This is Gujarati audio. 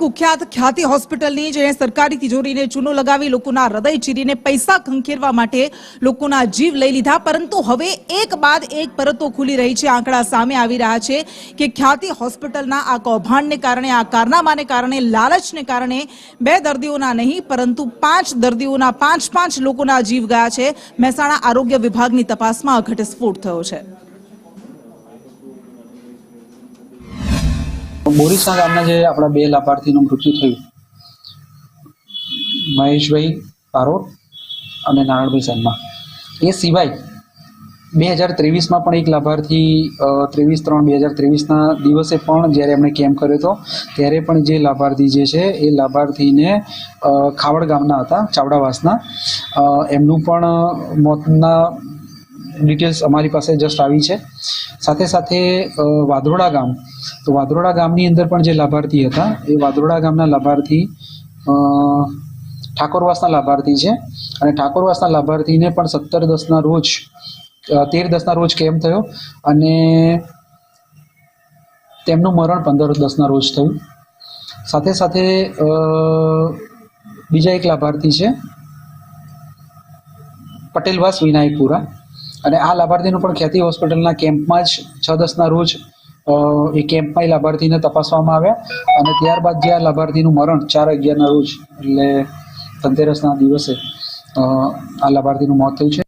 કુખ્યાત ખ્યાતિ હોસ્પિટલની જે સરકારી તિજોરીને ચૂનો લગાવી લોકોના હૃદય ચીરીને પૈસા ખંખેરવા માટે લોકોના જીવ લઈ લીધા, પરંતુ હવે એક બાદ એક પરતો ખુલી રહી છે। આંકડા સામે આવી રહ્યા છે કે ખ્યાતિ હોસ્પિટલના આ કૌભાંડને કારણે, આ કારનામાને કારણે, લાલચને કારણે 2 દર્દીઓના નહીં પરંતુ 5 દર્દીઓના 5 લોકોના જીવ ગયા છે। મહેસાણા આરોગ્ય વિભાગની તપાસમાં આ ઘટસ્ફોટ થયો છે। બોરીસના ગામના જે આપણા 2 લાભાર્થીનું મૃત્યુ થયું, મહેશભાઈ પારોર અને નારાયણભાઈ શર્મા, એ સિવાય 2023માં પણ એક લાભાર્થી 23/3/2023ના દિવસે પણ જ્યારે એમણે કેમ્પ કર્યો હતો ત્યારે પણ જે લાભાર્થી જે છે એ લાભાર્થીને ખાવડ ગામના હતા, ચાવડાવાસના, એમનું પણ મોતના ડિટેલ્સ અમારી પાસે જસ્ટ આવી છે। સાથે સાથે વાદરોડા ગામ, તો વાદરોડા ગામની અંદર પણ જે લાભાર્થી હતા એ વાદરોડા ગામના લાભાર્થી ઠાકોરવાસના લાભાર્થી છે અને ઠાકોરવાસના લાભાર્થીને પણ 13/10ના રોજ 13/10ના રોજ કેમ્પ થયો અને તેમનું મરણ 15/10ના રોજ થયું। સાથે સાથે બીજા એક લાભાર્થી છે પટેલવાસ વિનાયકપુરા, અને આ લાભાર્થીનું પણ ખ્યાતિ હોસ્પિટલના કેમ્પમાં જ 6/10ના રોજ એ કેમ્પમાં એ લાભાર્થીને તપાસવામાં આવ્યા અને ત્યારબાદ જે આ લાભાર્થીનું મરણ 4/11ના રોજ એટલે ધનતેરસના દિવસે આ લાભાર્થીનું મોત થયું છે।